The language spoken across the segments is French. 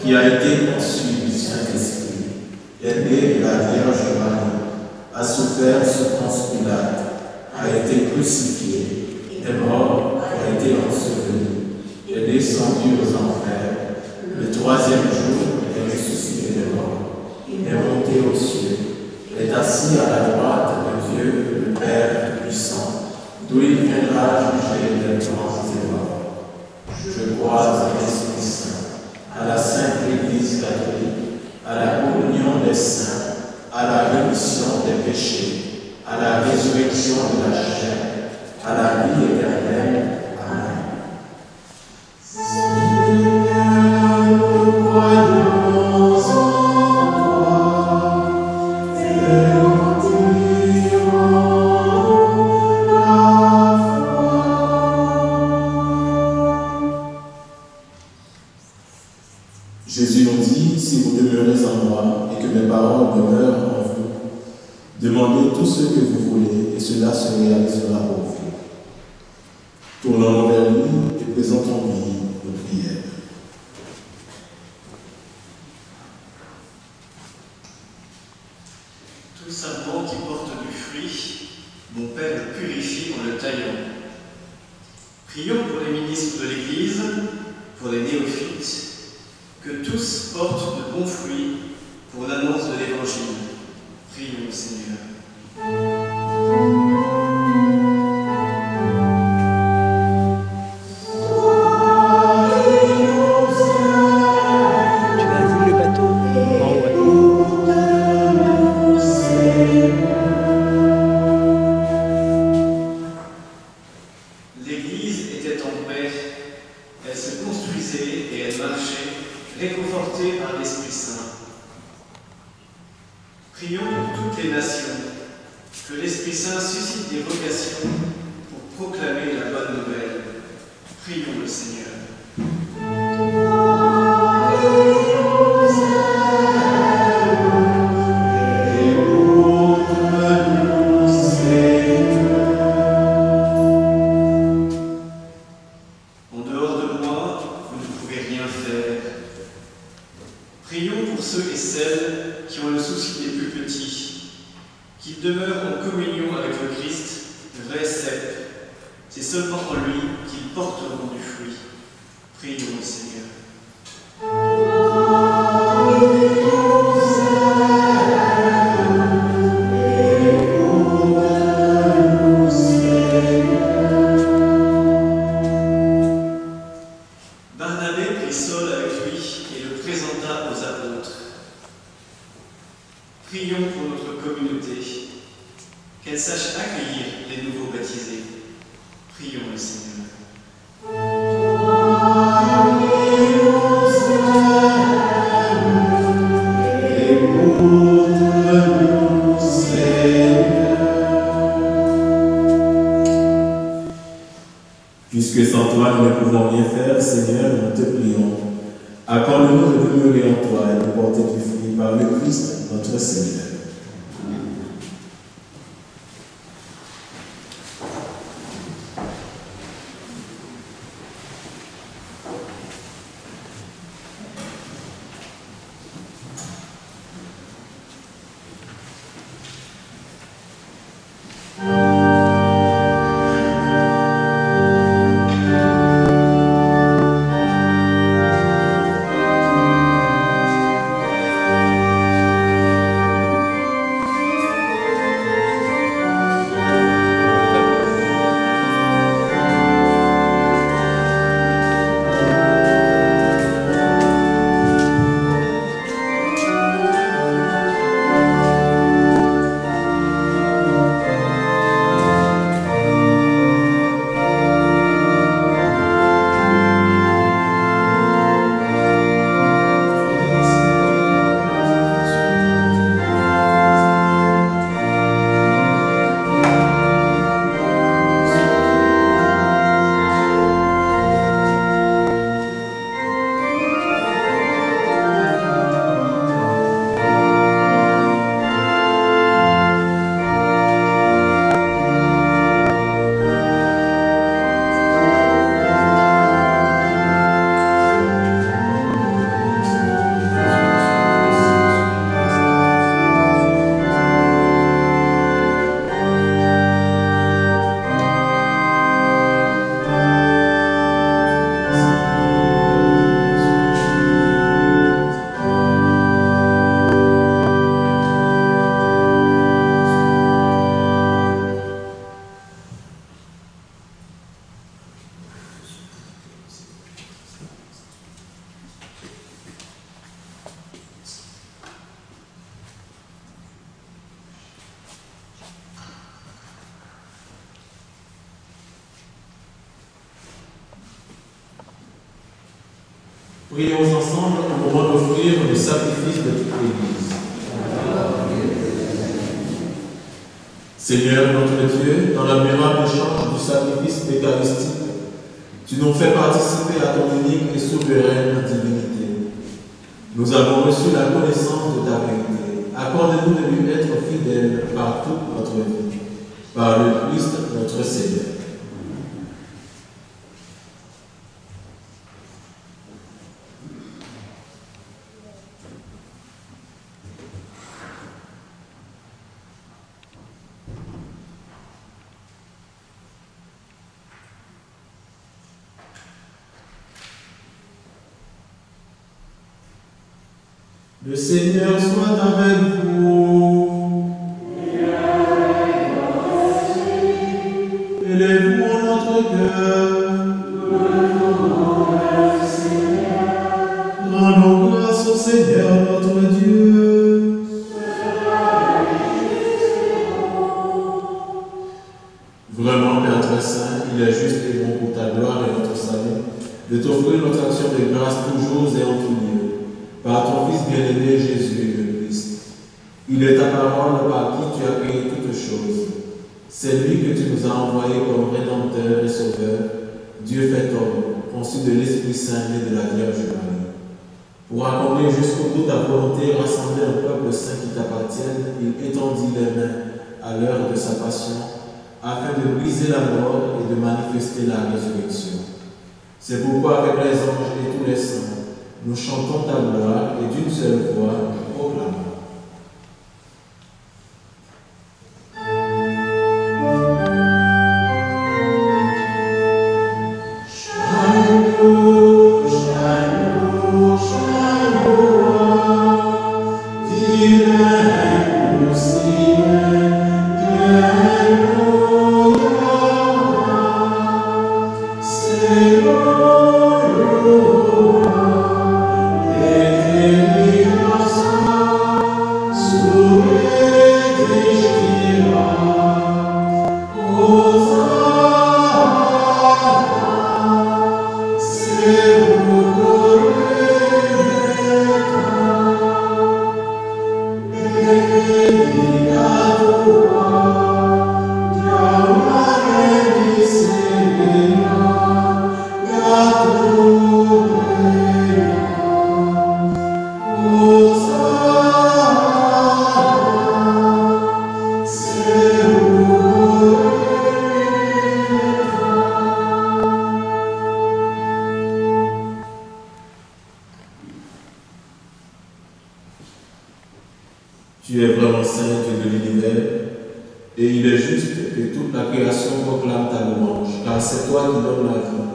qui a été conçu du Saint-Esprit, est né de la Vierge Marie, a souffert sous Ponce Pilate, a été crucifié, est mort, a été enseveli, est descendu aux enfers, le troisième jour est ressuscité des morts, est monté aux cieux, est assis à la droite de Dieu, le Père Tout-Puissant, d'où il viendra juger les vivants et les morts. Je crois à l'Esprit Saint, à la Sainte Église catholique, à la communion des saints, à la rémission des péchés, à la résurrection de la chair, à la vie éternelle. Amen. Jésus nous dit, si vous demeurez en moi et que mes paroles demeurent en vous, demandez tout ce que vous voulez et cela se réalisera pour vous. Tournons-nous vers lui et présentons-lui nos prières. Tout sarment qui porte du fruit, mon Père le purifie en le taillant. Prions pour les ministres de l'Église, pour les néophytes, que tous portent de bons fruits pour l'annonce de l'Évangile. Prions, Seigneur. Tu as vu le bateau? L'Église était en paix, elle se construisait et elle marchait, réconfortée par l'Esprit Saint. Prions pour toutes les nations, que l'Esprit Saint suscite des vocations pour proclamer la bonne nouvelle. Prions le Seigneur. En dehors de moi, vous ne pouvez rien faire. Prions pour ceux et celles qui ont le souci des plus petits, qu'ils demeurent en communion avec le Christ, vrai cep. C'est seulement en lui qu'ils porteront du fruit. Prions le Seigneur. Barnabé prit Saul avec lui et le présenta aux apôtres. Prions pour notre communauté, qu'elle sache accueillir les nouveaux baptisés. Prions le Seigneur. Puisque sans toi nous ne pouvons rien faire, Seigneur, nous te prions. Accorde-nous de demeurer en toi et de porter du fruit par le Christ, notre Seigneur. Prions ensemble au moment d'offrir le sacrifice de toute l'Église. Seigneur notre Dieu, dans l'admirable échange du sacrifice eucharistique, tu nous fais participer à ton unique et souveraine divinité. Nous avons reçu la connaissance de ta vérité. Accorde-nous de lui être fidèles par toute notre vie, par le Christ notre Seigneur. Le Seigneur soit avec vous. Élève-nous notre cœur. Rendons grâce au Seigneur notre Dieu. Vraiment, Père très saint, il est juste et bon pour ta gloire et notre salut de t'offrir notre action de grâce toujours et en tout lieu. Par ton Fils bien-aimé Jésus le Christ. Il est ta parole par qui tu as créé toutes choses. C'est lui que tu nous as envoyé comme Rédempteur et Sauveur, Dieu fait homme, conçu de l'Esprit Saint et de la Vierge Marie. Pour accomplir jusqu'au bout ta volonté et rassembler un peuple saint qui t'appartienne, il étendit les mains à l'heure de sa passion, afin de briser la mort et de manifester la résurrection. C'est pourquoi avec les anges et tous les saints, nous chantons ta gloire et d'une seule voix nous proclamons. Tu es vraiment saint, Dieu de l'univers, et il est juste que toute la création proclame ta louange, car c'est toi qui donnes la vie,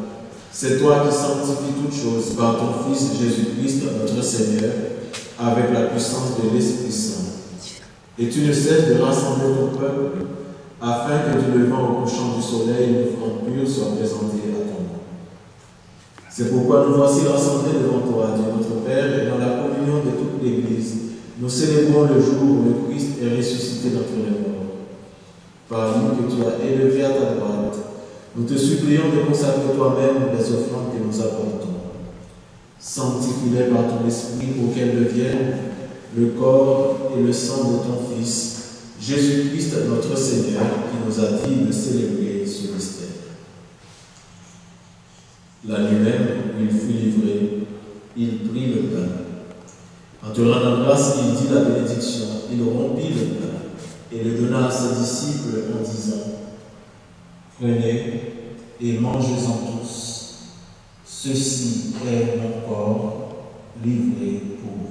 c'est toi qui sanctifies toutes choses par ton Fils Jésus-Christ, notre Seigneur, avec la puissance de l'Esprit Saint. Et tu ne cesses de rassembler ton peuple, afin que du levant au couchant du soleil, une offrande pure soit présentée à ton nom. C'est pourquoi nous voici rassemblés devant toi, Dieu notre Père, et dans la communion de toute l'Église, nous célébrons le jour où le Christ est ressuscité d'entre les morts. Par nous que tu as élevé à ta droite, nous te supplions de consacrer toi-même les offrandes que nous apportons. Sanctifie-les par ton esprit pour qu'elles deviennent le corps et le sang de ton Fils, Jésus-Christ notre Seigneur, qui nous a dit de célébrer ce mystère. La nuit même où il fut livré, il prit le pain. En te rendant grâce, il dit la bénédiction, il rompit le pain et le donna à ses disciples en disant : Prenez et mangez-en tous. Ceci est mon corps livré pour vous.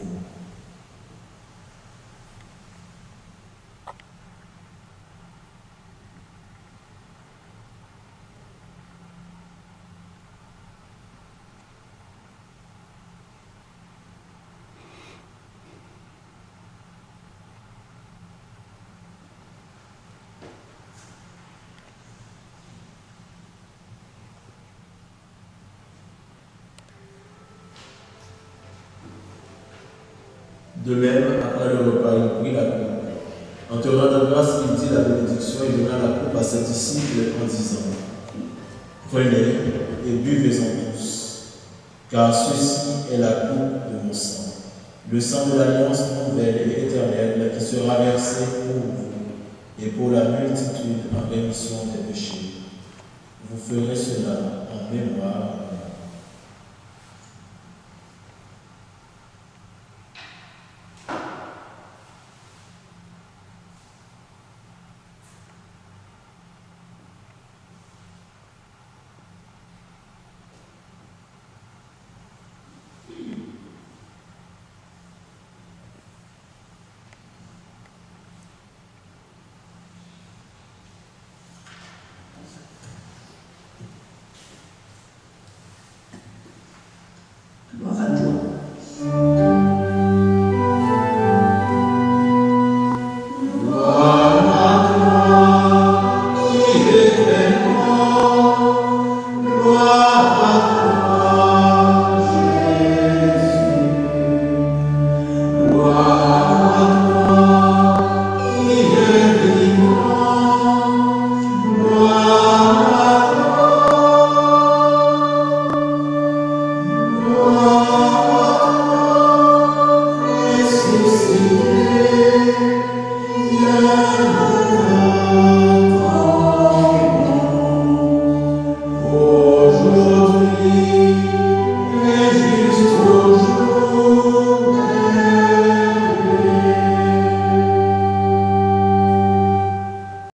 De même, après le repas, il prit la coupe. En te rendant grâce, il dit la bénédiction et donna la coupe à ses disciples en disant : Prenez et buvez-en tous. car ceci est la coupe de mon sang, le sang de l'alliance nouvelle et éternelle qui sera versé pour vous et pour la multitude en rémission des péchés. Vous ferez cela en mémoire